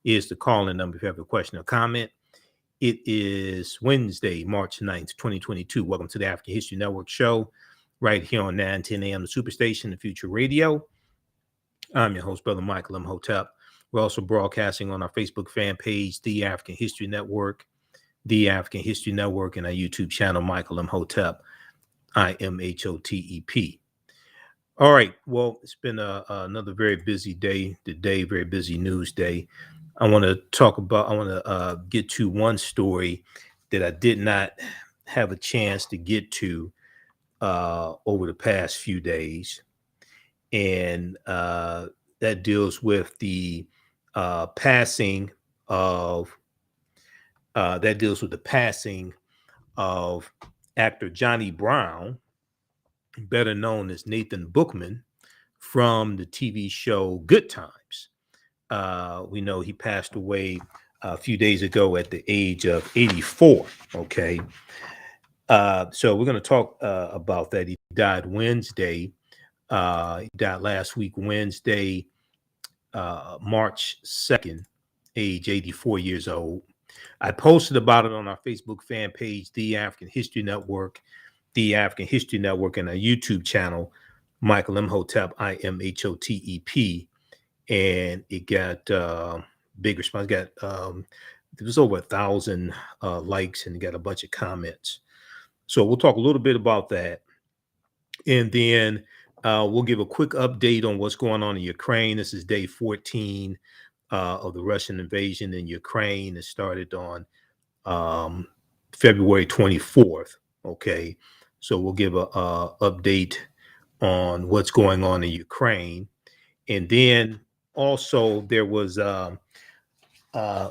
is the call-in number if you have a question or comment. It is Wednesday, March 9th, 2022. Welcome to the African History Network show right here on 910 a.m. the Superstation, the Future Radio. I'm your host, Brother Michael Imhotep. We're also broadcasting on our Facebook fan page, The African History Network, The African History Network, and our YouTube channel, Michael Imhotep, Imhotep. All right. Well, it's been another very busy day today, very busy news day. I want to get to one story that I did not have a chance to get to over the past few days. And that deals with the passing of actor Johnny Brown, better known as Nathan Bookman, from the TV show Good Times. We know he passed away a few days ago at the age of 84. Okay. So we're going to talk about that. He died Wednesday. He died last week, Wednesday, March 2nd, age 84 years old. I posted about it on our Facebook fan page, The African History Network, The African History Network, and our YouTube channel, Michael Imhotep, Imhotep. And it got big response. There was over 1,000 likes and got a bunch of comments. So we'll talk a little bit about that. And then we'll give a quick update on what's going on in Ukraine. This is day 14 of the Russian invasion in Ukraine. It started on February 24th. Okay. So we'll give a update on what's going on in Ukraine. And then also there was a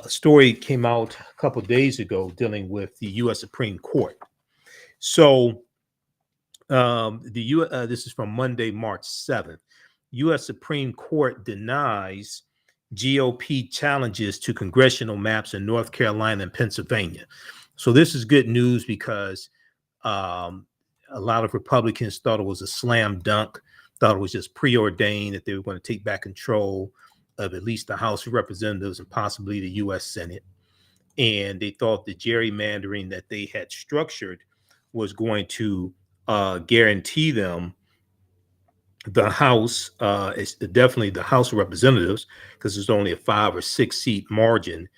story came out a couple of days ago dealing with the U.S. Supreme Court. So this is from Monday, March 7th. U.S. Supreme Court denies GOP challenges to congressional maps in North Carolina and Pennsylvania. So this is good news because a lot of Republicans thought it was a slam dunk, thought it was just preordained that they were going to take back control of at least the House of Representatives and possibly the U.S. Senate. And they thought the gerrymandering that they had structured was going to guarantee them the House, it's definitely the House of Representatives, because there's only a 5 or 6 seat margin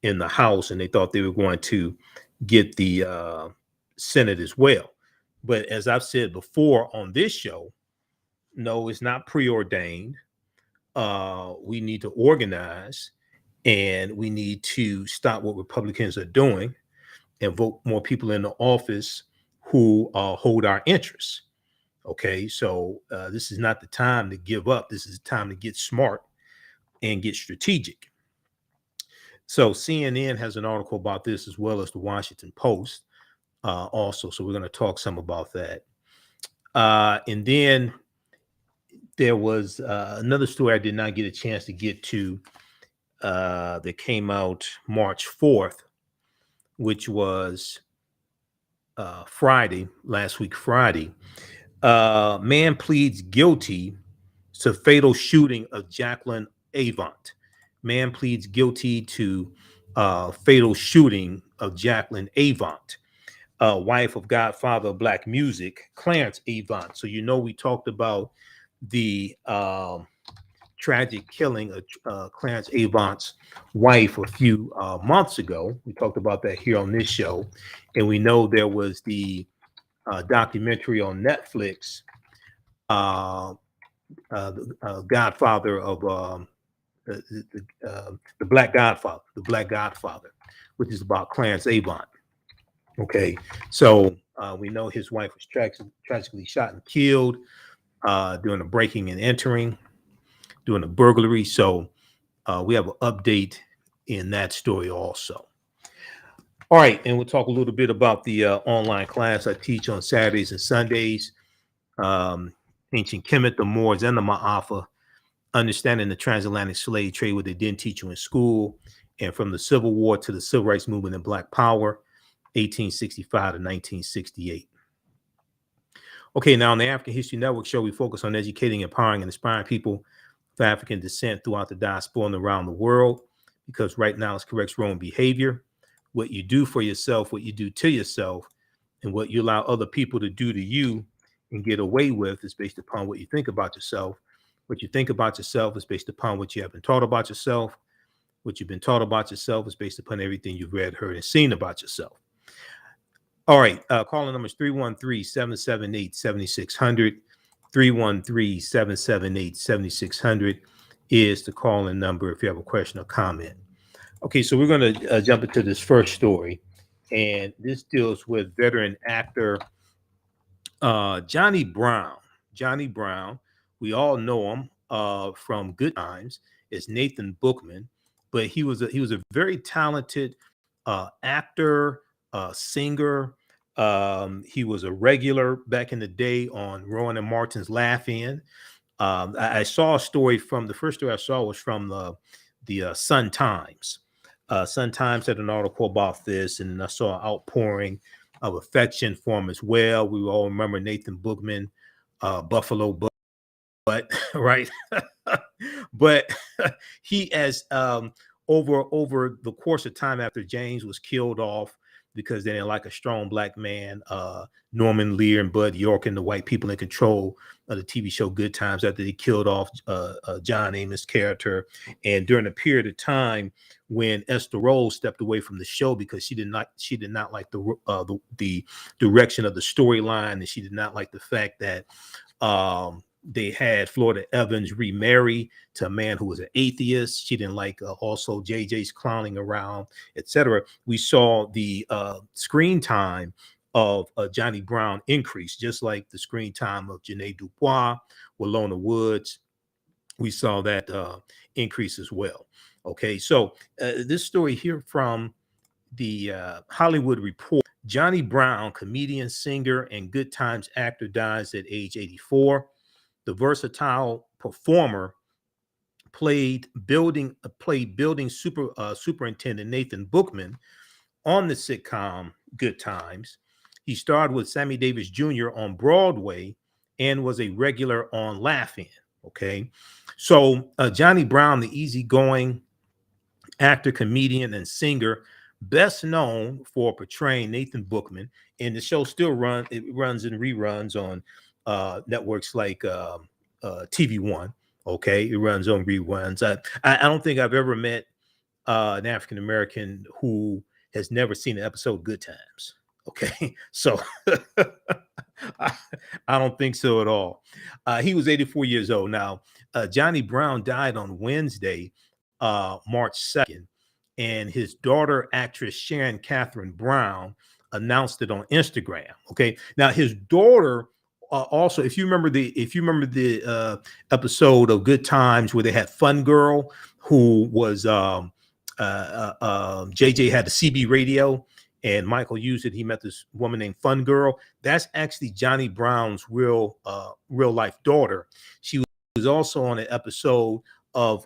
in the House, and they thought they were going to get the Senate as well. But as I've said before on this show, no, it's not preordained. We need to organize, and we need to stop what Republicans are doing and vote more people into office who hold our interests. Okay, so this is not the time to give up. This is the time to get smart and get strategic. So CNN has an article about this, as well as the Washington Post also. So we're going to talk some about that. And then there was another story I did not get a chance to get to that came out March 4th, which was Friday, last week, Friday. Man pleads guilty to fatal shooting of Jacqueline Avant. Man pleads guilty to fatal shooting of Jacqueline Avant, wife of Godfather of Black music, Clarence Avant. So we talked about the tragic killing of Clarence Avant's wife a few months ago. We talked about that here on this show, and we know there was the documentary on Netflix, the Godfather of the Black Godfather, which is about Clarence Avant. Okay, so we know his wife was tragically shot and killed during a breaking and entering, doing a burglary. So we have an update in that story also. All right, and we'll talk a little bit about the online class I teach on Saturdays and Sundays, Ancient Kemet, the Moors, and the Ma'afa, understanding the transatlantic slave trade, what they didn't teach you in school, and from the Civil War to the Civil Rights Movement and Black Power, 1865 to 1968. Okay, now on the African History Network show, we focus on educating, empowering, and inspiring people of African descent throughout the diaspora and around the world. because right now it corrects wrong behavior. What you do for yourself, what you do to yourself, and what you allow other people to do to you and get away with is based upon what you think about yourself. What you think about yourself is based upon what you have been taught about yourself. What you've been taught about yourself is based upon everything you've read, heard, and seen about yourself. All right. Calling number is 313-778-7600. 313-778-7600 is the calling number if you have a question or comment. Okay, so we're going to jump into this first story. And this deals with veteran actor Johnny Brown. Johnny Brown, we all know him from Good Times. It's Nathan Bookman, but he was a very talented actor, singer. He was a regular back in the day on Rowan and Martin's Laugh In. I saw a story from the first story I saw was from the Sun Times. Sun Times had an article about this, and I saw an outpouring of affection for him as well. We all remember Nathan Bookman, Buffalo Butt, right? But he as over the course of time after James was killed off because they didn't like a strong black man, Norman Lear and Bud York and the white people in control of the TV show Good Times after they killed off John Amos' character. And during a period of time when Esther Rose stepped away from the show because she did not like the direction of the storyline, and she did not like the fact that they had Florida Evans remarry to a man who was an atheist. She didn't like also JJ's clowning around, etc. We saw the screen time of Johnny Brown increase, just like the screen time of Janae Dubois, Walona Woods. We saw that increase as well. Okay, so this story here from the Hollywood Report. Johnny Brown, comedian, singer, and Good Times actor, dies at age 84. The versatile performer played building superintendent Nathan Bookman on the sitcom Good Times. He starred with Sammy Davis Jr. on Broadway and was a regular on Laugh In. Okay, so Johnny Brown, the easygoing actor, comedian, and singer, best known for portraying Nathan Bookman, and the show still runs in reruns on networks like TV One. Okay, it runs on reruns. I don't think I've ever met an African American who has never seen an episode of Good Times. Okay, so I, I don't think so at all. He was 84 years old. Now, Johnny Brown died on Wednesday, March 2nd, and his daughter, actress Sharon Catherine Brown, announced it on Instagram. Okay, now his daughter also, if you remember the episode of Good Times where they had Fun Girl, who was JJ had the CB radio, and Michael used it. He met this woman named Fun Girl. That's actually Johnny Brown's real life daughter. She was also on an episode of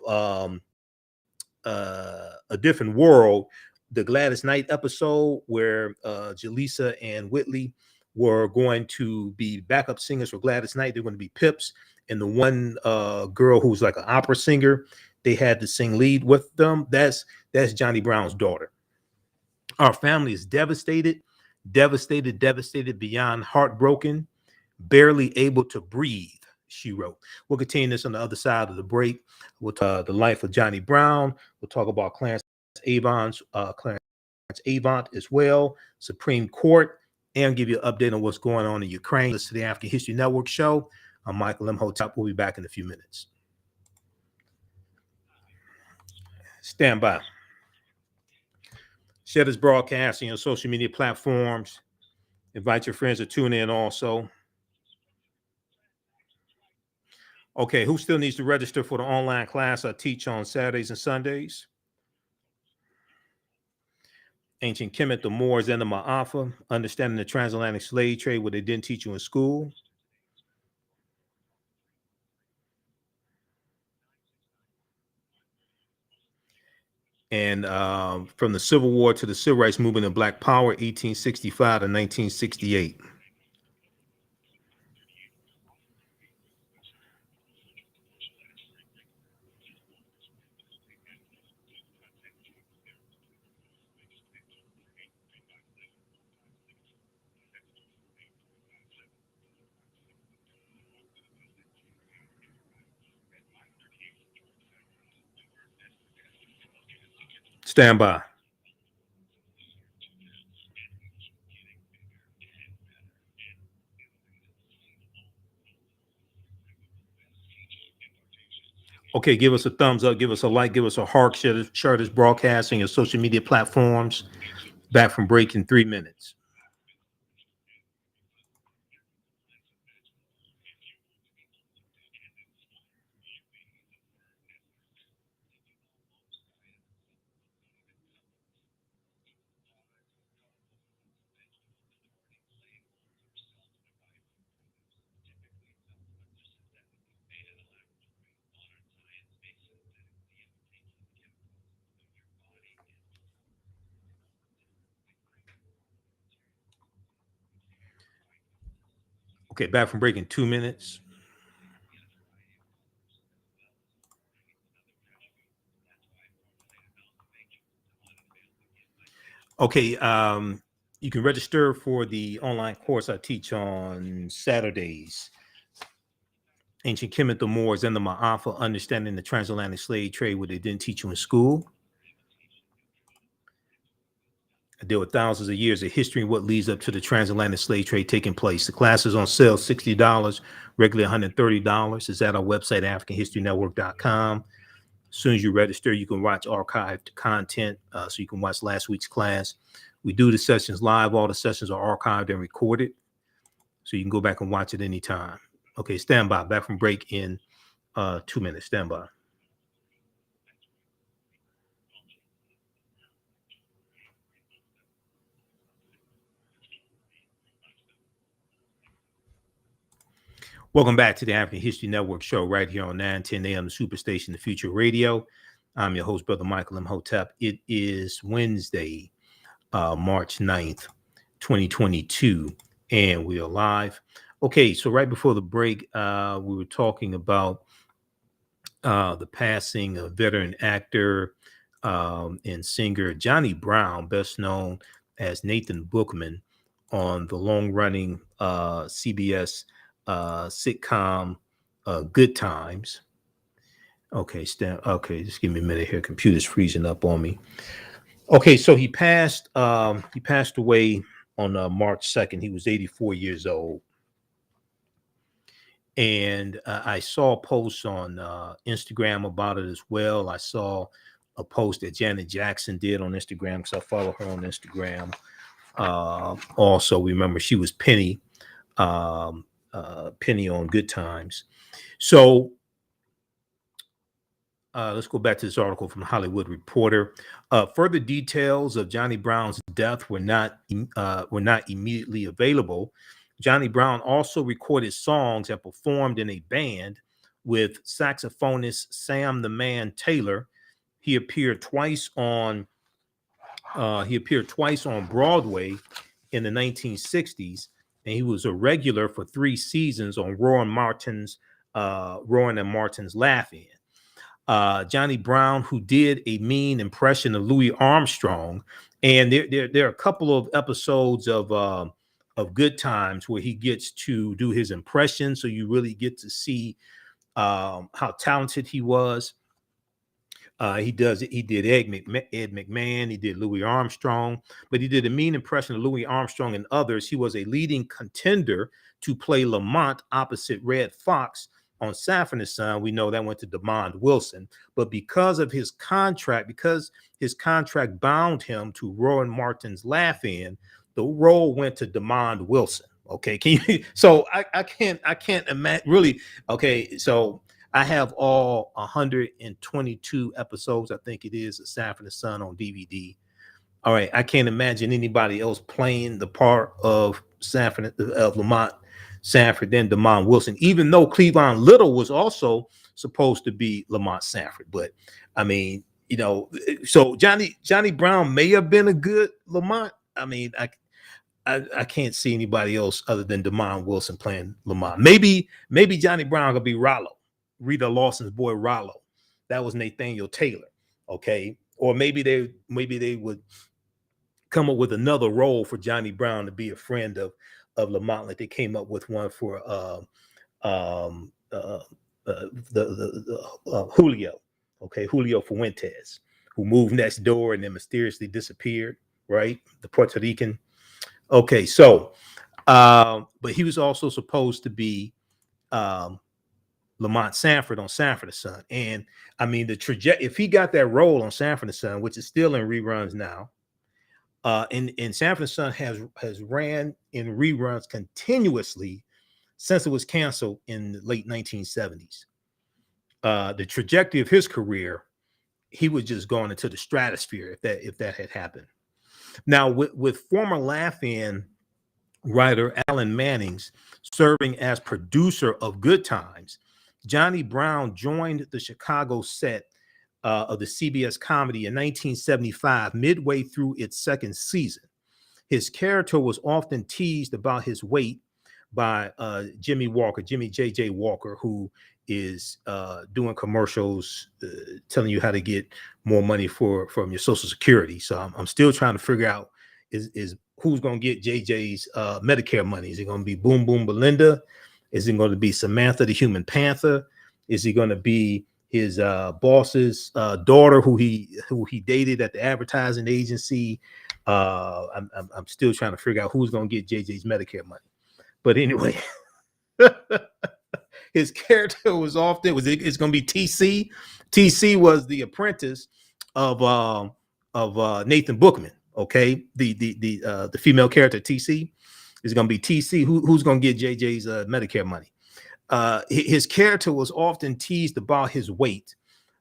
A Different World, the Gladys Knight episode where Jaleesa and Whitley were going to be backup singers for Gladys Knight. They're going to be Pips, and the one girl who's like an opera singer, they had to sing lead with them. That's Johnny Brown's daughter. Our family is devastated beyond heartbroken, barely able to breathe, she wrote. We'll continue this on the other side of the break. We'll talk the life of Johnny Brown. We'll talk about Clarence Avant as well, Supreme Court, and give you an update on what's going on in Ukraine. Listen to the African History Network show. I'm Michael Imhotep. We'll be back in a few minutes. Stand by. Share this broadcast on your social media platforms. Invite your friends to tune in also. Okay, who still needs to register for the online class I teach on Saturdays and Sundays? Ancient Kemet, the Moors, and the Ma'afa, understanding the transatlantic slave trade, what they didn't teach you in school. And from the Civil War to the Civil Rights Movement and Black Power, 1865 to 1968. Stand by. Okay, give us a thumbs up, give us a like, give us a heart, share this broadcast on your social media platforms. Back from break in 3 minutes. Okay, back from break in 2 minutes. Okay, you can register for the online course I teach on Saturdays. Ancient Kemet, the Moors, and the Ma'afa, understanding the transatlantic slave trade, what they didn't teach you in school. I deal with thousands of years of history and what leads up to the transatlantic slave trade taking place. The class is on sale, $60, regularly $130. It's at our website, AfricanHistoryNetwork.com. As soon as you register, you can watch archived content, so you can watch last week's class. We do the sessions live. All the sessions are archived and recorded, so you can go back and watch it anytime. Okay, stand by. Back from break in 2 minutes. Stand by. Welcome back to the African History Network show right here on 910 AM, the Superstation, the Future Radio. I'm your host, Brother Michael Imhotep. It is Wednesday, March 9th, 2022, and we are live. Okay, so right before the break, we were talking about the passing of veteran actor and singer Johnny Brown, best known as Nathan Bookman, on the long-running CBS sitcom Good Times. Okay, okay, just give me a minute here. Computer's freezing up on me. Okay, so he passed away on March 2nd. He was 84 years old. And I saw posts on Instagram about it as well. I saw a post that Janet Jackson did on Instagram because I follow her on Instagram. Also, remember she was Penny on Good Times. So let's go back to this article from the Hollywood Reporter. Further details of Johnny Brown's death were not immediately available. Johnny Brown also recorded songs and performed in a band with saxophonist Sam the Man Taylor. He appeared twice on Broadway in the 1960s, and he was a regular for 3 seasons on Rowan and Martin's Laugh-In. Johnny Brown, who did a mean impression of Louis Armstrong, and there are a couple of episodes of Good Times where he gets to do his impression, so you really get to see how talented he was. He did Ed McMahon, he did Louis Armstrong, but he did a mean impression of Louis Armstrong and others. He was a leading contender to play Lamont opposite Red Fox on Sanford and Son. We know that went to Demond Wilson, but because his contract bound him to Rowan Martin's Laugh-In, the role went to Demond Wilson. Okay, so I can't imagine really. Okay, so I have all 122 episodes, I think it is, of Sanford and Son on DVD. All right, I can't imagine anybody else playing the part of Lamont Sanford than Demond Wilson, even though Cleavon Little was also supposed to be Lamont Sanford. But I mean, so Johnny Brown may have been a good Lamont. I mean, I can't see anybody else other than Demond Wilson playing Lamont. Maybe Johnny Brown could be Rollo, Rita Lawson's boy Rollo. That was Nathaniel Taylor. Okay, or maybe they would come up with another role for Johnny Brown to be a friend of Lamont, like they came up with one for Julio. Okay, Julio Fuentes. who moved next door and then mysteriously disappeared, right? The Puerto Rican. Okay, so but he was also supposed to be um, Lamont Sanford on Sanford and Son. And I mean, the trajectory, if he got that role on Sanford and Son, which is still in reruns now, and Sanford and Son has ran in reruns continuously since it was canceled in the late 1970s. The trajectory of his career, he was just going into the stratosphere if that had happened. Now, with former Laugh-In writer Alan Mannings serving as producer of Good Times, Johnny Brown joined the Chicago set of the CBS comedy in 1975, midway through its second season. His character was often teased about his weight by Jimmy J.J. Walker, who is doing commercials telling you how to get more money from your Social Security. So I'm still trying to figure out is who's going to get JJ's Medicare money. Is it going to be Boom Boom Belinda? Is it going to be Samantha the Human Panther? Is he going to be his boss's daughter who he dated at the advertising agency? I'm still trying to figure out who's going to get JJ's Medicare money. But anyway, his character was often it's going to be TC. TC was the apprentice of Nathan Bookman. Okay, the female character TC is going to be TC. Who's going to get JJ's Medicare money? His character was often teased about his weight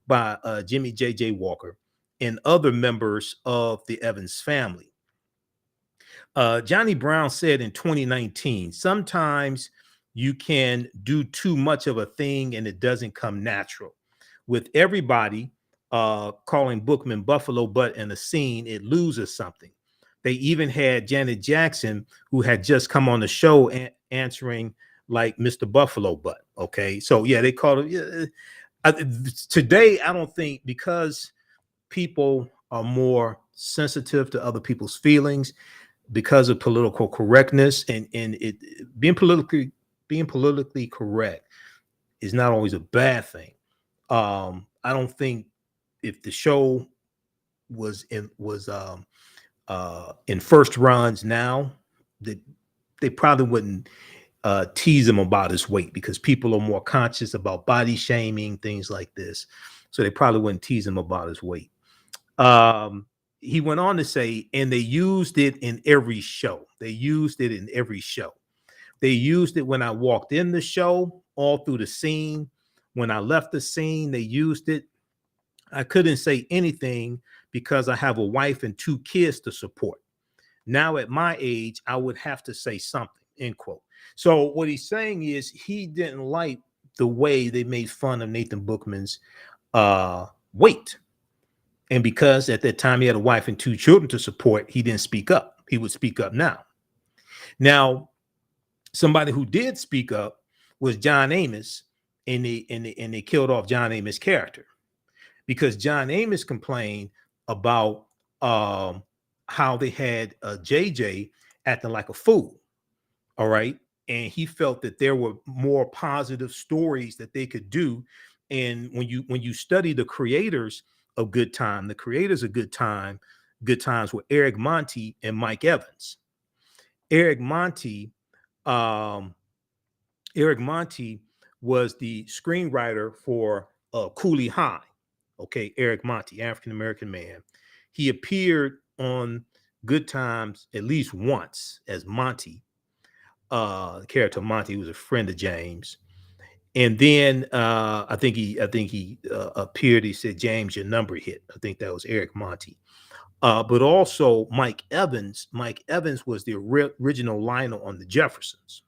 by Jimmy J.J. Walker and other members of the Evans family. Johnny Brown said in 2019, sometimes you can do too much of a thing and it doesn't come natural. With everybody calling Bookman Buffalo Butt in the scene, it loses something. They even had Janet Jackson, who had just come on the show answering like Mr. Buffalo Butt. Okay, so yeah, they called it. Today, I don't think, because people are more sensitive to other people's feelings because of political correctness, and it being politically correct is not always a bad thing. I don't think if the show was in first runs now, that they probably wouldn't tease him about his weight, because people are more conscious about body shaming, things like this. So they probably wouldn't tease him about his weight. He went on to say, and they used it in every show. They used it in every show. They used it when I walked in the show, all through the scene. When I left the scene, they used it. I couldn't say anything because I have a wife and 2 kids to support. Now at my age, I would have to say something, end quote. So what he's saying is he didn't like the way they made fun of Nathan Bookman's weight. And because at that time he had a wife and 2 children to support, he didn't speak up. He would speak up now. Now, somebody who did speak up was John Amos, and they killed off John Amos' character, because John Amos complained about how they had JJ acting like a fool. All right. And he felt that there were more positive stories that they could do. And when you study the creators of Good Time, the creators of Good Times were Eric Monti and Mike Evans. Eric Monti was the screenwriter for Cooley High. Okay, Eric Monti, African-American man. He appeared on Good Times at least once as Monty. The character Monty was a friend of James. And then I think he appeared. He said, "James, your number hit." I think that was Eric Monti. But also Mike Evans. Mike Evans was the original Lionel on the Jeffersons.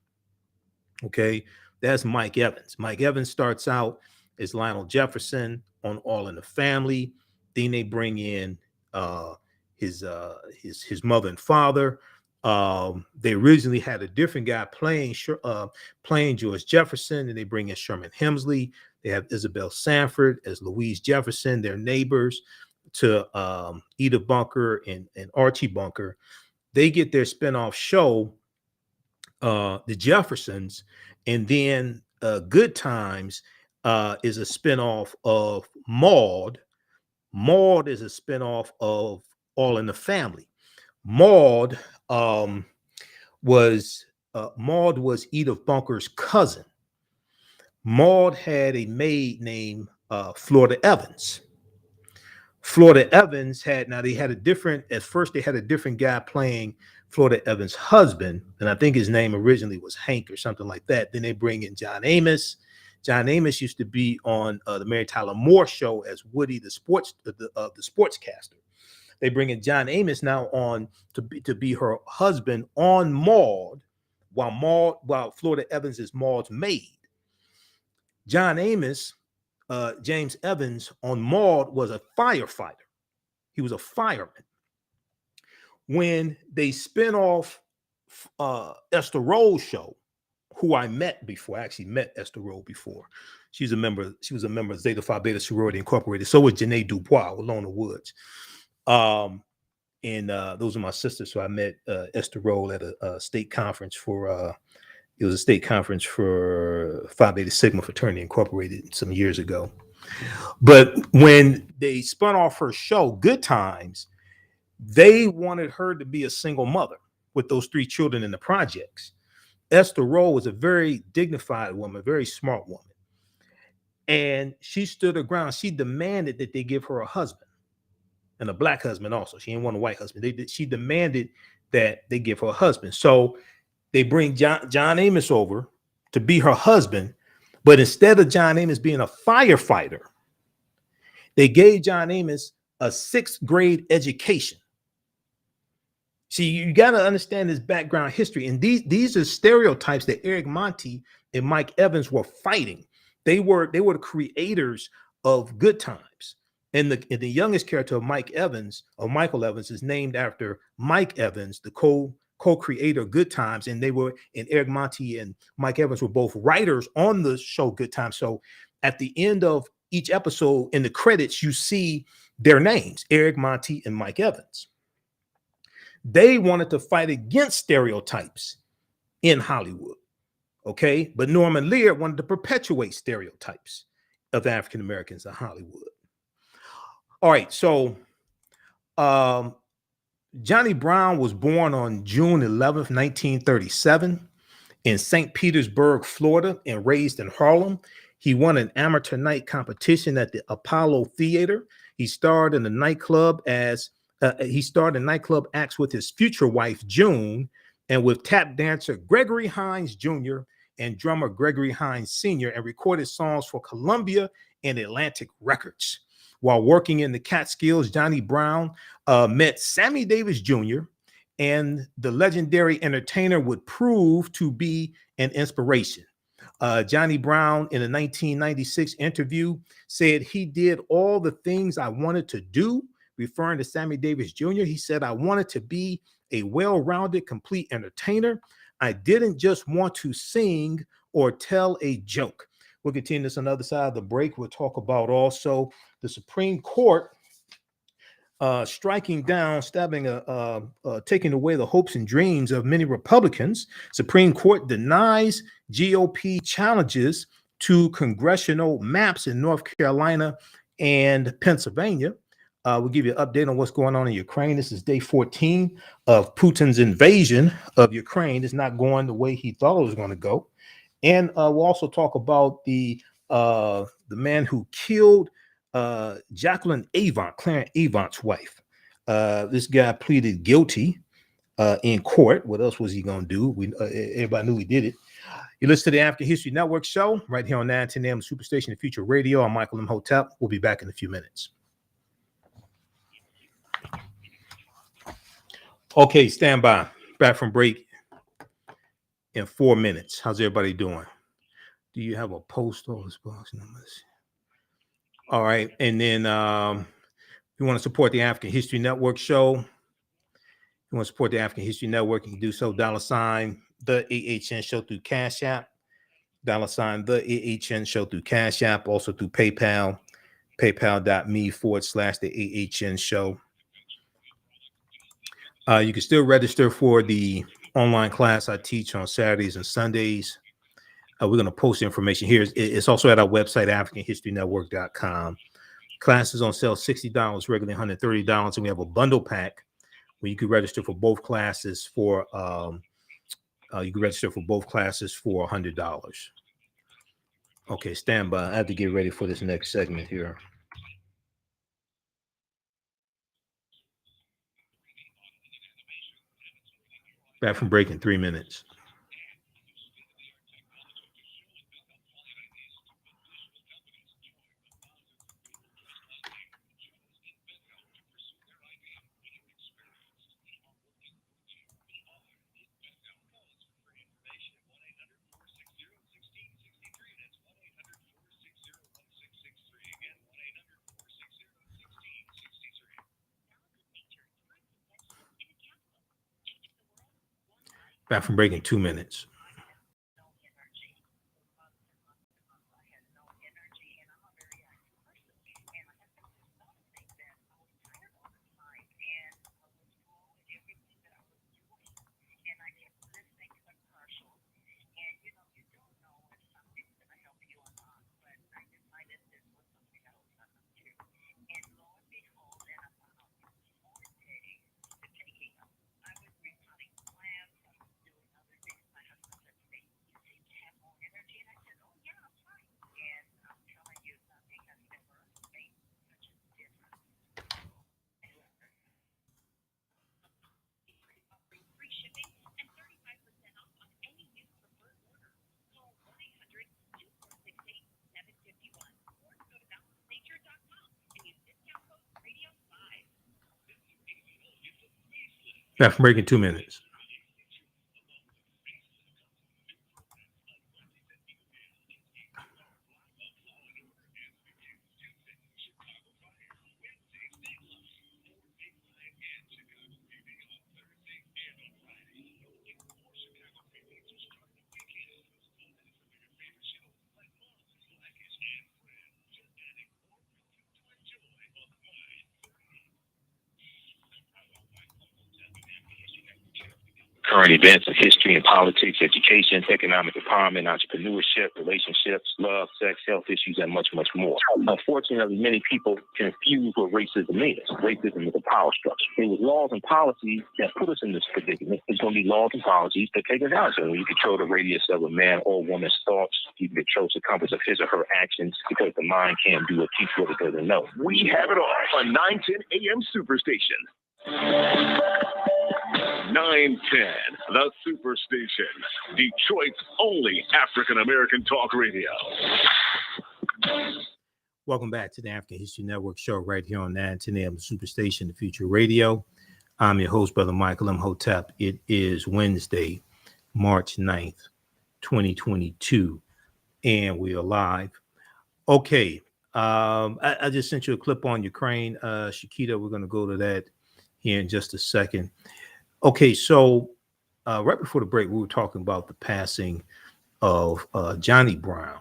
Okay, that's Mike Evans. Mike Evans starts out as Lionel Jefferson on All in the Family. Then they bring in his mother and father. They originally had a different guy playing George Jefferson, and they bring in Sherman Hemsley. They have Isabel Sanford as Louise Jefferson. They're neighbors to Edith Bunker and Archie Bunker. They get their spinoff show, The Jeffersons, and then Good Times is a spinoff of Maude. Maud is a spinoff of All in the Family. Maud was Edith Bunker's cousin. Maud had a maid named Florida Evans. Florida Evans had at first they had a different guy playing Florida Evans' husband, and I think his name originally was Hank or something like that. Then they bring in John Amos. John Amos used to be on the Mary Tyler Moore Show as Woody, the sportscaster. They bring in John Amos now on to be her husband on Maud, while Florida Evans is Maud's maid. John Amos, James Evans on Maud was a firefighter. He was a fireman. When they spin off Esther Roll's show, who I met before, I actually met Esther Roll before. She was a member of Zeta Phi Beta Sorority Incorporated. So was Janae Dubois, Alona Woods. And those are my sisters. So I met Esther Roll at a state conference for it was a state conference for Phi Beta Sigma Fraternity Incorporated some years ago. But when they spun off her show, Good Times, they wanted her to be a single mother with those 3 children in the projects. Esther Roll was a very dignified woman, very smart woman. And she stood her ground. She demanded that they give her a husband, and a black husband also. She didn't want a white husband. She demanded that they give her a husband. So they bring John Amos over to be her husband, but instead of John Amos being a firefighter, they gave John Amos a 6th grade education. See, you got to understand his background history. And these are stereotypes that Eric Monty and Mike Evans were fighting. They were the creators of Good Times. And the youngest character of Michael Evans is named after Mike Evans, the co-creator of Good Times. And Eric Monty and Mike Evans were both writers on the show Good Times. So at the end of each episode in the credits, you see their names, Eric Monty and Mike Evans. They wanted to fight against stereotypes in Hollywood, okay? But Norman Lear wanted to perpetuate stereotypes of African Americans in Hollywood. All right, so Johnny Brown was born on June 11th, 1937 in St. Petersburg, Florida, and raised in Harlem. He won an amateur night competition at the Apollo Theater. He starred in the nightclub nightclub acts with his future wife, June, and with tap dancer Gregory Hines Jr. and drummer Gregory Hines Sr., and recorded songs for Columbia and Atlantic Records. While working in the Catskills, Johnny Brown met Sammy Davis Jr., and the legendary entertainer would prove to be an inspiration. Johnny Brown, in a 1996 interview, said he did all the things I wanted to do. Referring to Sammy Davis Jr., he said, I wanted to be a well-rounded, complete entertainer. I didn't just want to sing or tell a joke. We'll continue this on the other side of the break. We'll talk about also the Supreme Court striking down, taking away the hopes and dreams of many Republicans. Supreme Court denies GOP challenges to congressional maps in North Carolina and Pennsylvania. We'll give you an update on what's going on in Ukraine. This is day 14 of Putin's invasion of Ukraine. It's not going the way he thought it was going to go. And we'll also talk about the man who killed Jacqueline Avant, Clarence Avant's wife. This guy pleaded guilty in court. What else was he going to do? Everybody knew he did it. You listen to the African History Network show right here on 910 AM Superstation and Future Radio. I'm Michael Imhotep. We'll be back in a few minutes. Okay, stand by. Back from break in 4 minutes. How's everybody doing? Do you have a post office box numbers? All right, and then if you want to support the African History Network show, if you want to support the African History Network, you can do so. $, the AHN show through Cash App. $, the AHN show through Cash App. Also through PayPal. PayPal.me/the AHN show. You can still register for the online class I teach on Saturdays and Sundays. We're going to post information here. It's also at our website, AfricanHistoryNetwork.com. Classes on sale $60, regularly $130, and we have a bundle pack where you can register for both classes for $100. Okay, stand by. I have to get ready for this next segment here. Back from break in 3 minutes. Back from break in 2 minutes. Back from break in 2 minutes. Current events of history and politics, education, economic empowerment, entrepreneurship, relationships, love, sex, health issues, and much, much more. Unfortunately, many people confuse what racism is. Racism is a power structure. It was laws and policies that put us in this predicament. It's going to be laws and policies that take us out. So when you control the radius of a man or woman's thoughts, you can control the compass of his or her actions because the mind can't do or teach what it doesn't know. We have it all on 910 AM Superstation. 910, the Superstation, Detroit's only African-American talk radio. Welcome back to the African History Network show right here on 910 AM Superstation, the Future Radio. I'm your host, Brother Michael Imhotep. It is Wednesday, March 9th, 2022, and we are live. Okay, I just sent you a clip on Ukraine. Shakita, we're going to go to that here in just a second. Okay, so right before the break, we were talking about the passing of Johnny Brown,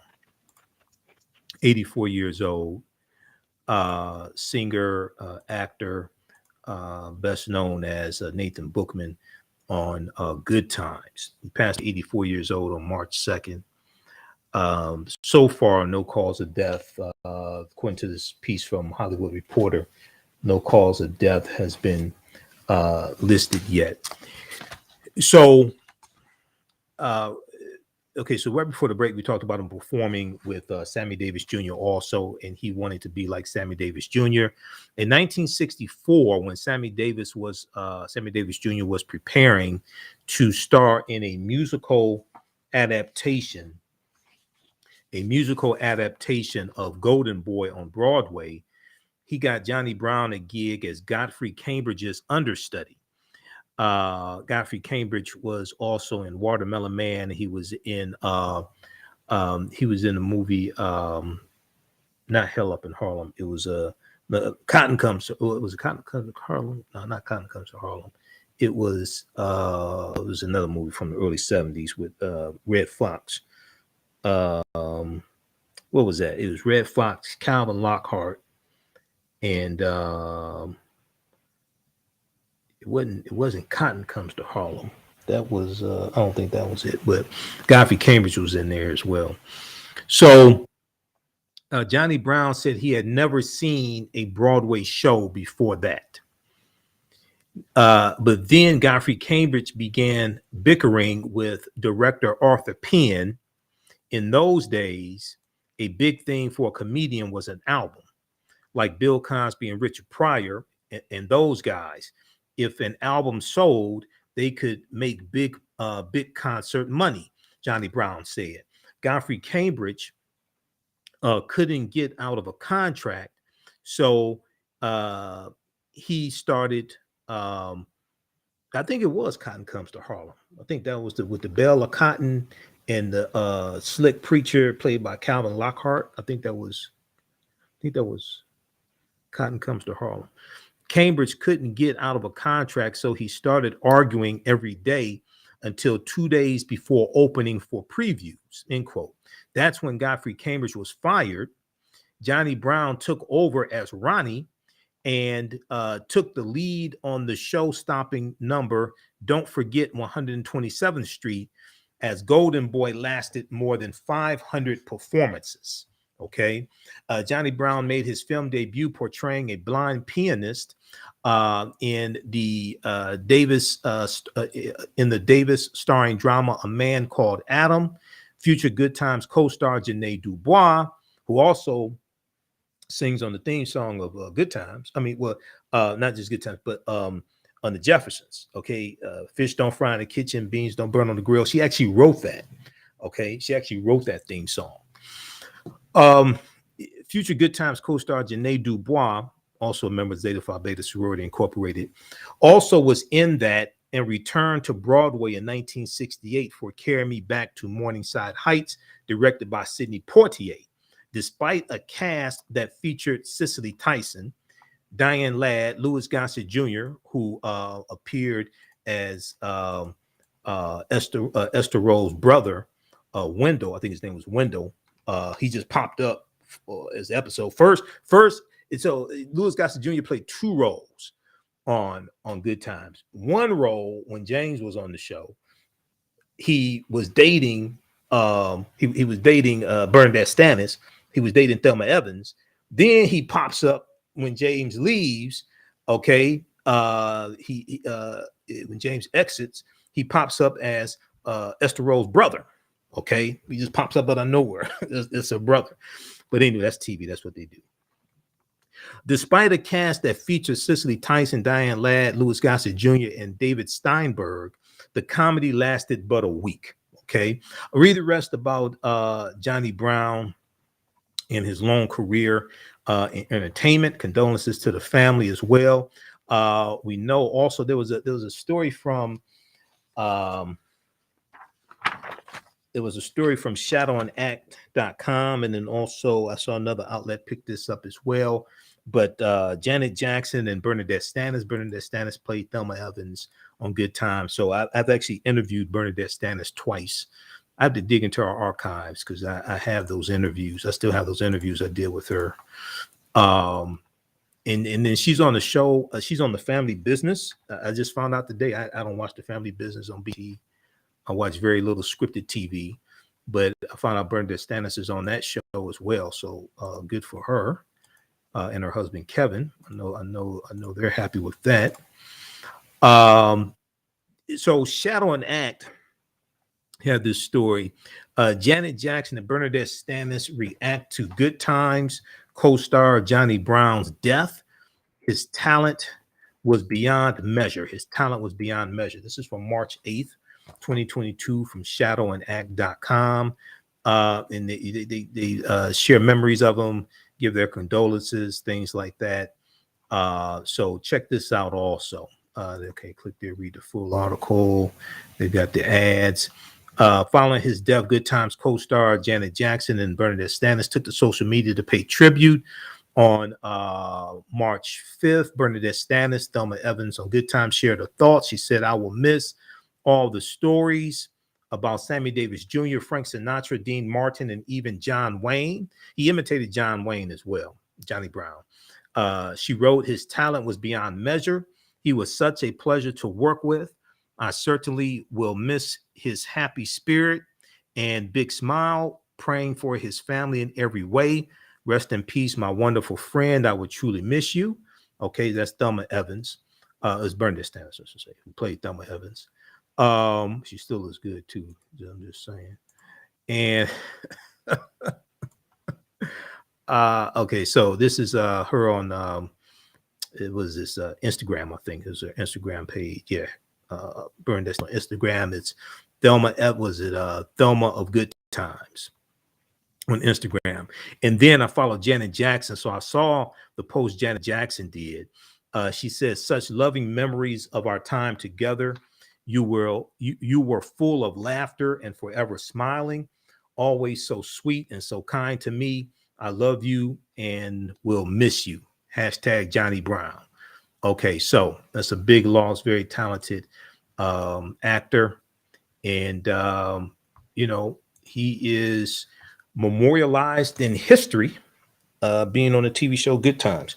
84 years old, singer, actor, best known as Nathan Bookman on Good Times. He passed 84 years old on March 2nd. So far, no cause of death. According to this piece from Hollywood Reporter, no cause of death has been listed yet. So, okay, so right before the break, we talked about him performing with Sammy Davis Jr. also, and he wanted to be like Sammy Davis Jr. In 1964, when Sammy Davis Jr. was preparing to star in a musical adaptation of Golden Boy on Broadway, he got Johnny Brown a gig as Godfrey Cambridge's understudy. Godfrey Cambridge was also in Watermelon Man. He was in the movie not Hell Up in Harlem. It was Cotton Comes to Harlem. No, not Cotton Comes to Harlem. It was another movie from the early 70s with Red Fox. What was that? It was Red Fox, Calvin Lockhart, and it wasn't Cotton Comes to Harlem. That was I don't think that was it, but Godfrey Cambridge was in there as well. So Johnny Brown said he had never seen a Broadway show before that. But then Godfrey Cambridge began bickering with director Arthur Penn. In those days, a big thing for a comedian was an album, like Bill Cosby and Richard Pryor and those guys. If an album sold, they could make big concert money, Johnny Brown said. Godfrey Cambridge couldn't get out of a contract, so he started. I think it was Cotton Comes to Harlem. I think that was with the Bell of Cotton and the slick preacher played by Calvin Lockhart. I think that was Cotton Comes to Harlem. Cambridge couldn't get out of a contract, so he started arguing every day until 2 days before opening for previews, end quote. That's when Godfrey Cambridge was fired. Johnny Brown took over as Ronnie and took the lead on the show-stopping number Don't Forget 127th Street, as Golden Boy lasted more than 500 performances. Okay, Johnny Brown made his film debut portraying a blind pianist in the Davis starring drama A Man Called Adam. Future Good Times co-star Janae Dubois, who also sings on the theme song of Good Times. I mean, well, not just Good Times, but on the Jeffersons. Okay, fish don't fry in the kitchen, beans don't burn on the grill. She actually wrote that. Okay, she actually wrote that theme song. Future Good Times co-star Janae Dubois, also a member of Zeta Phi Beta Sorority Incorporated, also was in that and returned to Broadway in 1968 for Carry Me Back to Morningside Heights, directed by Sidney Poitier. Despite a cast that featured Cicely Tyson, Diane Ladd, Louis Gossett Jr., who appeared as Esther Roll's brother, Wendell. I think his name was Wendell. He just popped up as the episode first. So Louis Gossett Jr. played 2 roles on Good Times. One role when James was on the show, he was dating Bernadette Stannis. He was dating Thelma Evans. Then he pops up when James leaves. Okay, when James exits, he pops up as Esther Roll's brother. Okay, he just pops up out of nowhere. It's a brother. But anyway, that's TV. That's what they do. Despite a cast that features Cicely Tyson, Diane Ladd, Louis Gossett Jr., and David Steinberg, the comedy lasted but a week. Okay, I'll read the rest about Johnny Brown and his long career in entertainment. Condolences to the family as well. We know also there was a story from shadowingact.com, and then also I saw another outlet pick this up as well. But Janet Jackson and Bernadette Stannis. Bernadette Stannis played Thelma Evans on Good Times. So I've actually interviewed Bernadette Stannis twice. I have to dig into our archives because I have those interviews. I still have those interviews I did with her. And then she's on the show. She's on the Family Business. I just found out today. I don't watch the Family Business on BT. I watch very little scripted TV, but I found out Bernadette Stannis is on that show as well. So good for her and her husband Kevin. I know they're happy with that. So Shadow and Act had this story. Janet Jackson and Bernadette Stannis react to Good Times co-star Johnny Brown's death. His talent was beyond measure. This is from March 8th, 2022 from shadowingact.com. And they share memories of him, give their condolences, things like that. So check this out also. Okay, click there, read the full article. They've got the ads. Following his death, Good Times co-star Janet Jackson and Bernadette Stannis took to social media to pay tribute. On March 5th, Bernadette Stannis, Thelma Evans on Good Times shared her thoughts. She said, "I will miss all the stories about Sammy Davis Jr., Frank Sinatra, Dean Martin, and even John Wayne." He imitated John Wayne as well, Johnny Brown. She wrote, "His talent was beyond measure. He was such a pleasure to work with. I certainly will miss his happy spirit and big smile, praying for his family in every way. Rest in peace, my wonderful friend. I would truly miss you. Okay, that's Thelma Evans. It's Bernadette Stannis, I should say, who played Thelma Evans. She still looks good too. I'm just saying. And okay, so this is her on it was this Instagram, I think. It was her Instagram page. Yeah. Bernadette on Instagram. It's Thelma. Was it Thelma of Good Times on Instagram? And then I followed Janet Jackson. So I saw the post Janet Jackson did. She says, such loving memories of our time together. You were full of laughter and forever smiling, always so sweet and so kind to me. I love you and will miss you. Hashtag Johnny Brown. Okay, so that's a big loss. Very talented actor. And, you know, he is memorialized in history, being on the TV show Good Times.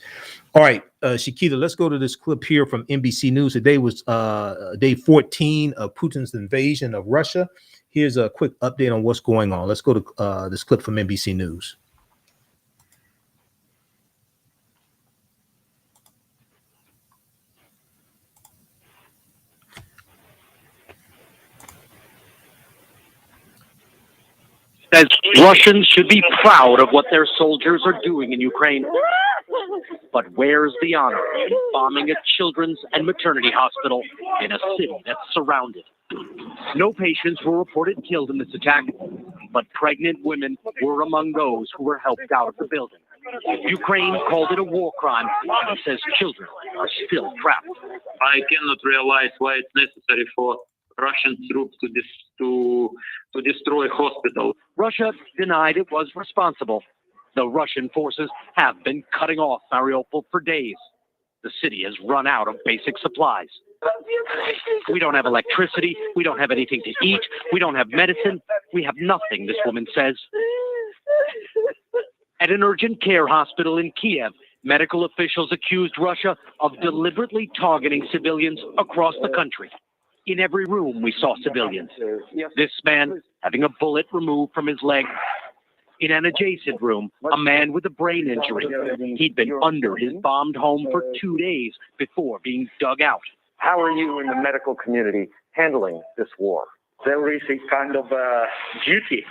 All right, Shakita, let's go to this clip here from NBC News. Today was day 14 of Putin's invasion of Russia. Here's a quick update on what's going on. Let's go to this clip from NBC News. Says Russians should be proud of what their soldiers are doing in Ukraine. But where's the honor in bombing a children's and maternity hospital in a city that's surrounded? No patients were reported killed in this attack, but pregnant women were among those who were helped out of the building. Ukraine called it a war crime and says children are still trapped. I cannot realize why it's necessary for Russian troops to destroy hospitals. Russia denied it was responsible. The Russian forces have been cutting off Mariupol for days. The city has run out of basic supplies. We don't have electricity. We don't have anything to eat. We don't have medicine. We have nothing, this woman says. At an urgent care hospital in Kiev, medical officials accused Russia of deliberately targeting civilians across the country. In every room, we saw civilians. This man having a bullet removed from his leg. In an adjacent room, a man with a brain injury. He'd been under his bombed home for 2 days before being dug out. How are you in the medical community handling this war? There is a kind of duty.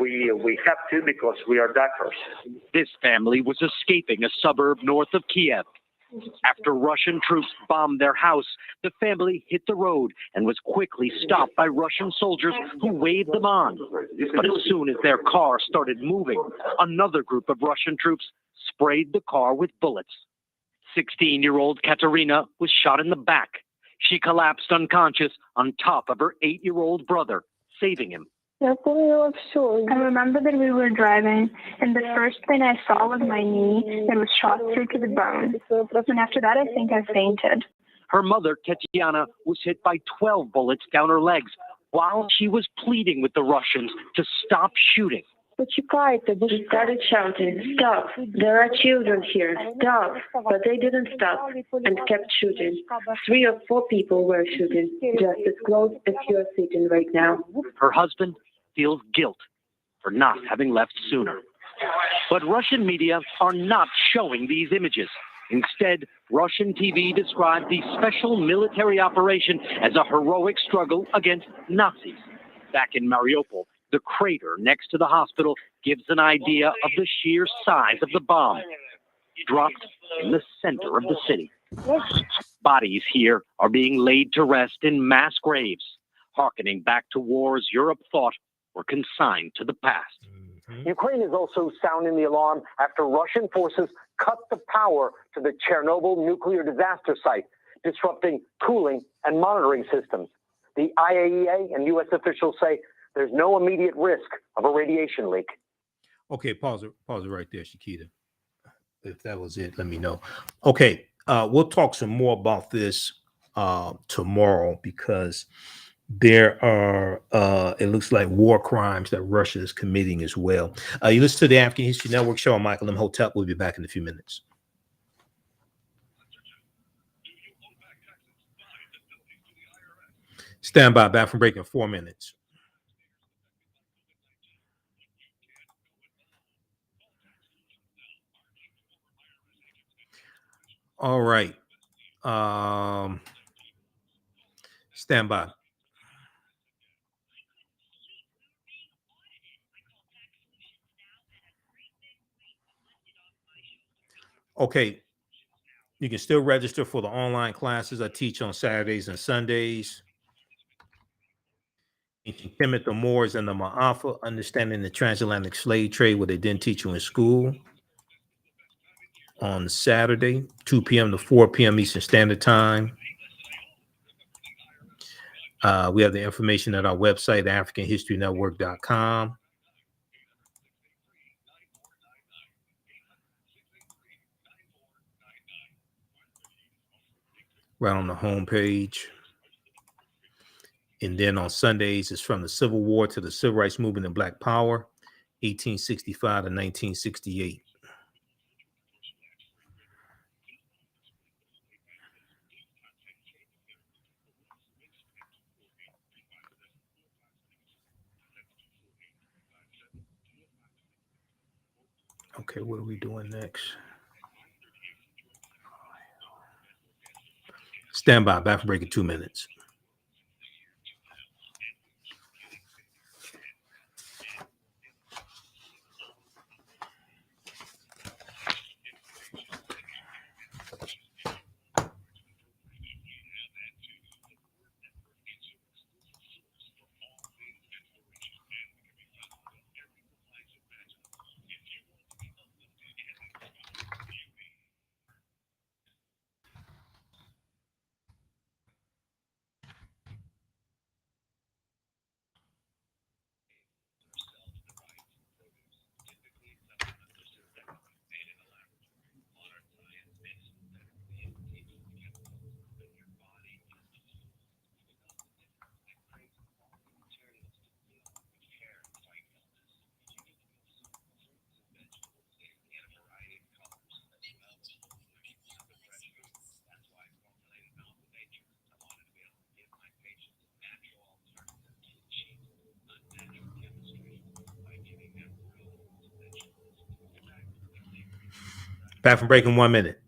We have to because we are doctors. This family was escaping a suburb north of Kiev. After Russian troops bombed their house, the family hit the road and was quickly stopped by Russian soldiers who waved them on. But as soon as their car started moving, another group of Russian troops sprayed the car with bullets. 16-year-old Katerina was shot in the back. She collapsed unconscious on top of her 8-year-old brother, saving him. I remember that we were driving, and the first thing I saw was my knee that was shot through to the bone. And after that, I think I fainted. Her mother, Tatiana, was hit by 12 bullets down her legs while she was pleading with the Russians to stop shooting. We started shouting, "Stop! There are children here! Stop!" But they didn't stop and kept shooting. 3 or 4 people were shooting, just as close as you're sitting right now. Her husband feels guilt for not having left sooner. But Russian media are not showing these images. Instead, Russian TV described the special military operation as a heroic struggle against Nazis. Back in Mariupol, the crater next to the hospital gives an idea of the sheer size of the bomb, dropped in the center of the city. Bodies here are being laid to rest in mass graves, hearkening back to wars Europe thought were consigned to the past. Ukraine is also sounding the alarm after Russian forces cut the power to the Chernobyl nuclear disaster site, disrupting cooling and monitoring systems. The IAEA and U.S. officials say there's no immediate risk of a radiation leak. Okay, pause it right there, Shakita. If that was it, let me know. Okay, we'll talk some more about this tomorrow, because there are, it looks like, war crimes that Russia is committing as well. You listen to the African History Network show. I'm Michael Imhotep. We'll be back in a few minutes. Stand by, back from break in 4 minutes. All right. Stand by. Okay. You can still register for the online classes I teach on Saturdays and Sundays. Ancient Kemet, the Moors, and the Ma'afa, understanding the transatlantic slave trade, what they didn't teach you in school. On Saturday, 2 p.m. to 4 p.m. Eastern Standard Time. We have the information at our website, AfricanHistoryNetwork.com. Right on the homepage. And then on Sundays, it's from the Civil War to the Civil Rights Movement and Black Power, 1865 to 1968. Okay, what are we doing next? Stand by. Back for break in 2 minutes. Back from break in 1 minute.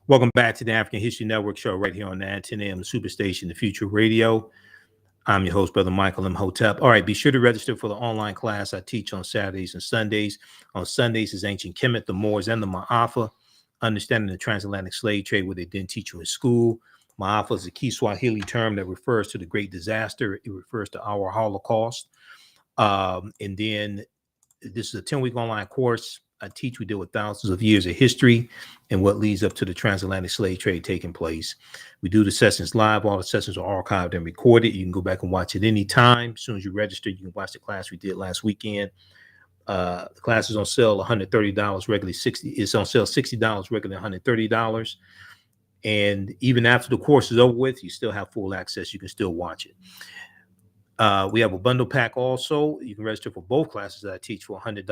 Welcome back to the African History Network show right here on the 10 a.m. Superstation, the Future Radio. I'm your host, Brother Michael Imhotep. All right, be sure to register for the online class I teach on Saturdays and Sundays. On Sundays is Ancient Kemet, the Moors, and the Ma'afa, understanding the transatlantic slave trade, what they didn't teach you in school. Ma'afa is a Kiswahili term that refers to the Great Disaster. It refers to our Holocaust. And then this is a 10-week online course I teach. We deal with thousands of years of history and what leads up to the transatlantic slave trade taking place. We do the sessions live. All the sessions are archived and recorded. You can go back and watch it anytime. As soon as you register, you can watch the class we did last weekend. The class is on sale $130, regularly $60. It's on sale $60, regularly $130. And even after the course is over with, you still have full access. You can still watch it. We have a bundle pack also. You can register for both classes that I teach for $100.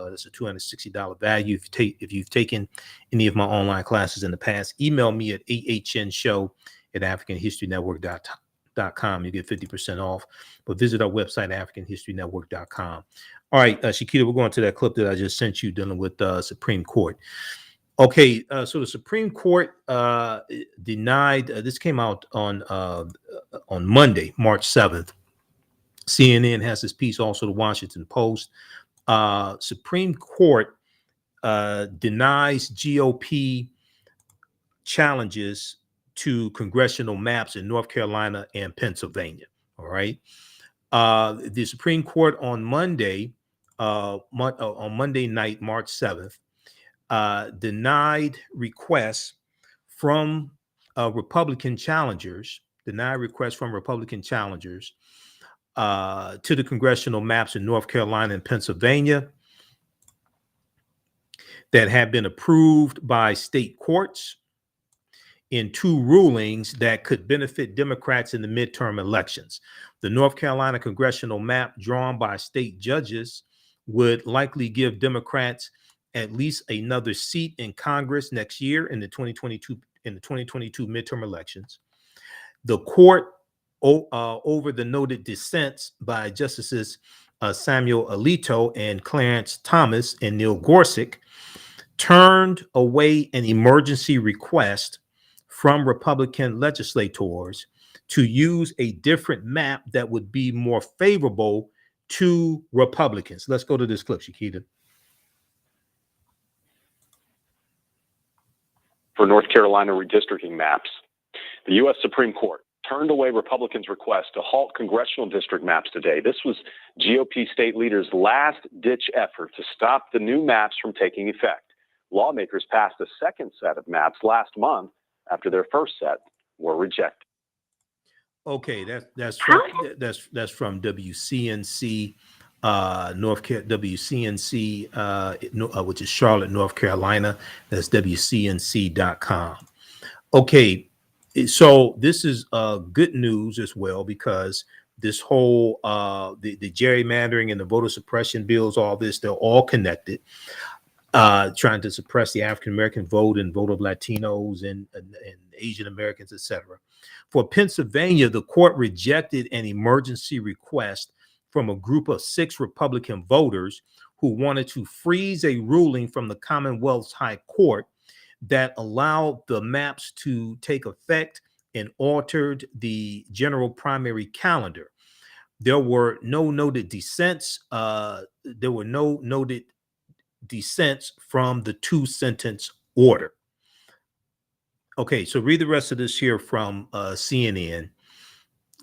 That's a $260 value. If you've taken any of my online classes in the past, email me at AHNshow@AfricanHistoryNetwork.com. You get 50% off. But visit our website, AfricanHistoryNetwork.com. All right, Shakita, we're going to that clip that I just sent you dealing with Supreme Court. Okay, so the Supreme Court denied. This came out on Monday, March 7th. CNN has this piece, also the Washington Post. Supreme Court denies GOP challenges to congressional maps in North Carolina and Pennsylvania. All right. The Supreme Court on Monday night, March 7th, denied requests from Republican challengers to the congressional maps in North Carolina and Pennsylvania that have been approved by state courts in two rulings that could benefit Democrats in the midterm elections. The North Carolina congressional map drawn by state judges would likely give Democrats at least another seat in Congress next year in the 2022 midterm elections. The court, over the noted dissents by Justices Samuel Alito and Clarence Thomas and Neil Gorsuch, turned away an emergency request from Republican legislators to use a different map that would be more favorable to Republicans. Let's go to this clip, Shakita. For North Carolina redistricting maps, the U.S. Supreme Court turned away Republicans' request to halt congressional district maps today. This was GOP state leaders' last-ditch effort to stop the new maps from taking effect. Lawmakers passed a second set of maps last month after their first set were rejected. Okay, that's from WCNC WCNC which is Charlotte, North Carolina. That's WCNC.com. Okay, so this is good news as well, because this whole the gerrymandering and the voter suppression bills, all this, they're all connected. Trying to suppress the African American vote and vote of Latinos and Asian Americans, etc. For Pennsylvania, the court rejected an emergency request from a group of 6 Republican voters who wanted to freeze a ruling from the Commonwealth's High Court that allowed the maps to take effect and altered the general primary calendar. There were no noted dissents. From the 2-sentence order. Okay, so read the rest of this here from CNN.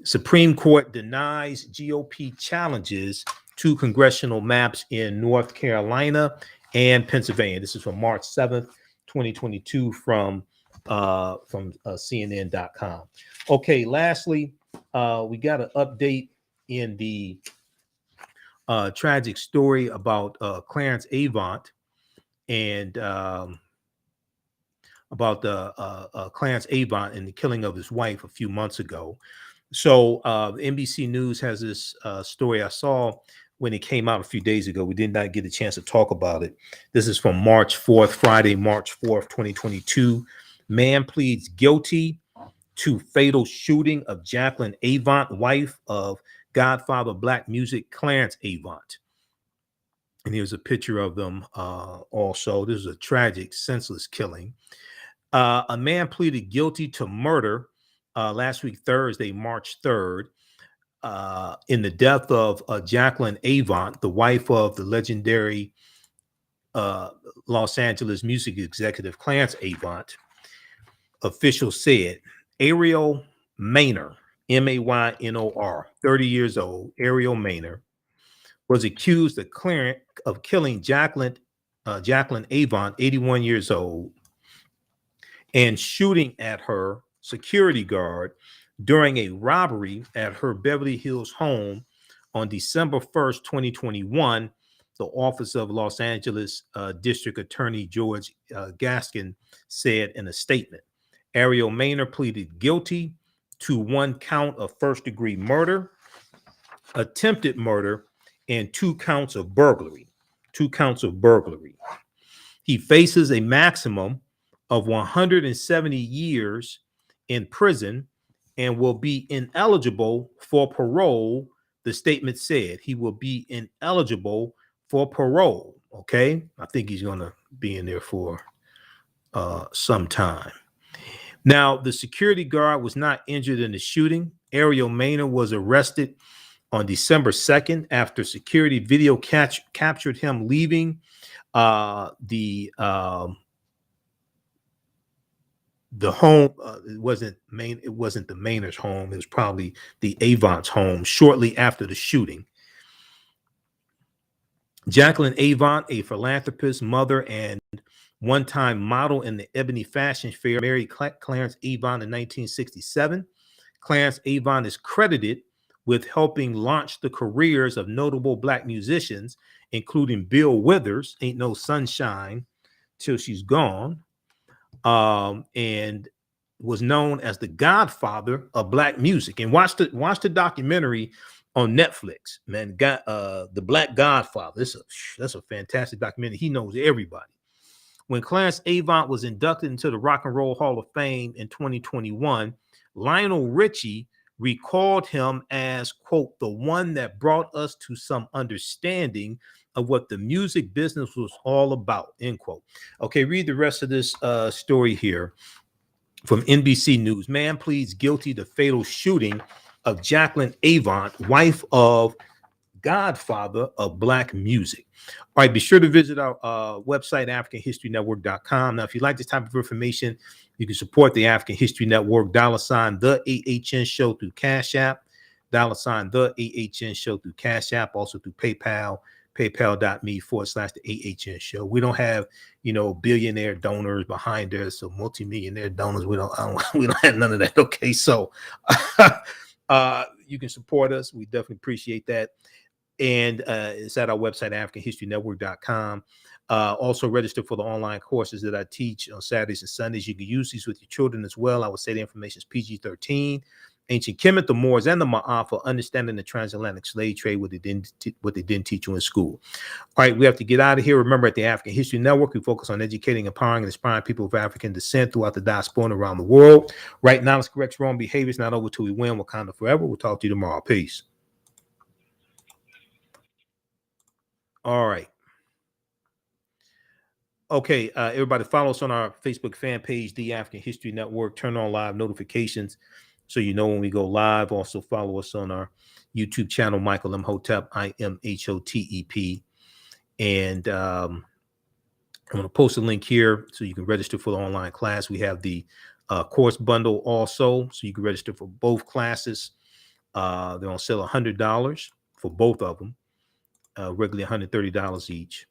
Supreme Court denies GOP challenges to congressional maps in North Carolina and Pennsylvania. This is from March 7th, 2022 from CNN.com. Okay, lastly, we got an update in the tragic story about Clarence Avant and about Clarence Avant and the killing of his wife a few months ago. So NBC News has this story I saw when it came out a few days ago. We did not get a chance to talk about it. This is from March 4th, Friday, March 4th, 2022. Man pleads guilty to fatal shooting of Jacqueline Avant, wife of Godfather of Black music Clarence Avant. And here's a picture of them also. This is a tragic, senseless killing. A man pleaded guilty to murder last week, Thursday, March 3rd, in the death of Jacqueline Avant, the wife of the legendary Los Angeles music executive Clarence Avant. Officials said Ariel Maynor, Maynor, 30 years old, Ariel Maynor, was accused of killing Jacqueline Avant, 81 years old, and shooting at her security guard during a robbery at her Beverly Hills home on December 1st, 2021, the Office of Los Angeles District Attorney George Gaskin said in a statement. Ariel Maynor pleaded guilty to 1 count of first-degree murder, attempted murder, and 2 counts of burglary. He faces a maximum of 170 years in prison and will be ineligible for parole. The statement said he will be ineligible for parole. Okay, I think he's going to be in there for some time. Now, the security guard was not injured in the shooting. Ariel Maynor was arrested on December 2nd after security video captured him leaving the home. It wasn't the Maynor's home. It was probably the Avant's home shortly after the shooting. Jacqueline Avant, a philanthropist, mother, and one-time model in the Ebony Fashion Fair, married Clarence Avant in 1967. Clarence Avant is credited with helping launch the careers of notable Black musicians, including Bill Withers, Ain't No Sunshine Till She's Gone, and was known as the Godfather of Black music. And watch the documentary on Netflix. Man, got The Black Godfather. That's a fantastic documentary. He knows everybody. When Clarence Avant was inducted into the Rock and Roll Hall of Fame in 2021, Lionel Richie recalled him as, quote, the one that brought us to some understanding of what the music business was all about, end quote. Okay, read the rest of this story here from NBC News. Man pleads guilty to fatal shooting of Jacqueline Avant, wife of godfather of black music. All right, be sure to visit our website, AfricanHistoryNetwork.com. Now, if you like this type of information, you can support the African History Network, $ the AHN Show through Cash App, $ the AHN Show through Cash App, also through PayPal, paypal.me/the AHN Show. We don't have, billionaire donors behind us, so multimillionaire donors. We don't have none of that. Okay, so you can support us. We definitely appreciate that. And it's at our website, AfricanHistoryNetwork.com. Also register for the online courses that I teach on Saturdays and Sundays. You can use these with your children as well. I would say the information is PG-13. Ancient Kemet, the Moors, and the Ma'afa, understanding the transatlantic slave trade, what they didn't teach you in school. All right, we have to get out of here. Remember, at the African History Network, we focus on educating, empowering, and inspiring people of African descent throughout the diaspora and around the world. Right now, let's correct wrong behaviors. Not over till we win. Wakanda forever. We'll talk to you tomorrow. Peace. All right. Okay, everybody follow us on our Facebook fan page, The African History Network. Turn on live notifications so you know when we go live. Also follow us on our YouTube channel, Michael Imhotep, Imhotep. And I'm going to post a link here so you can register for the online class. We have the course bundle also, so you can register for both classes. They're on sale $100 for both of them. Regularly $130 each.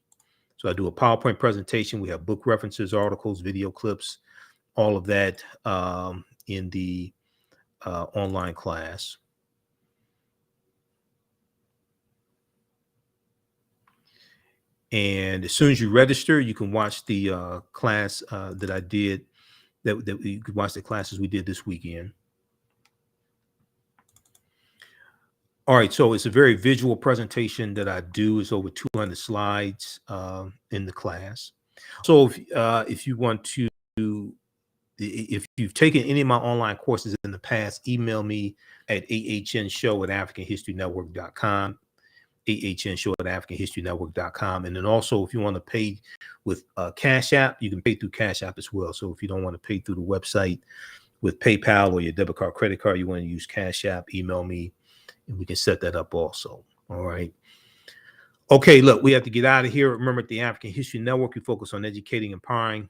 So I do a PowerPoint presentation. We have book references, articles, video clips, all of that in the online class. And as soon as you register, you can watch the class that I did, that you could watch the classes we did this weekend. All right, so it's a very visual presentation that I do. It's over 200 slides in the class. So if you want to, if you've taken any of my online courses in the past, email me at AHNshow@AfricanHistoryNetwork.com, AHNshow@AfricanHistoryNetwork.com. And then also, if you want to pay with Cash App, you can pay through Cash App as well. So if you don't want to pay through the website with PayPal or your debit card, credit card, you want to use Cash App, email me, and we can set that up also. All right. Okay, look, we have to get out of here. Remember, at the African History Network, we focus on educating, empowering, and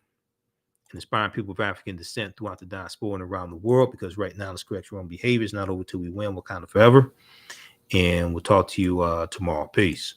inspiring people of African descent throughout the diaspora and around the world, because right now, let's correct wrong behaviors. Not over till we win. Wakanda forever. And we'll talk to you tomorrow. Peace.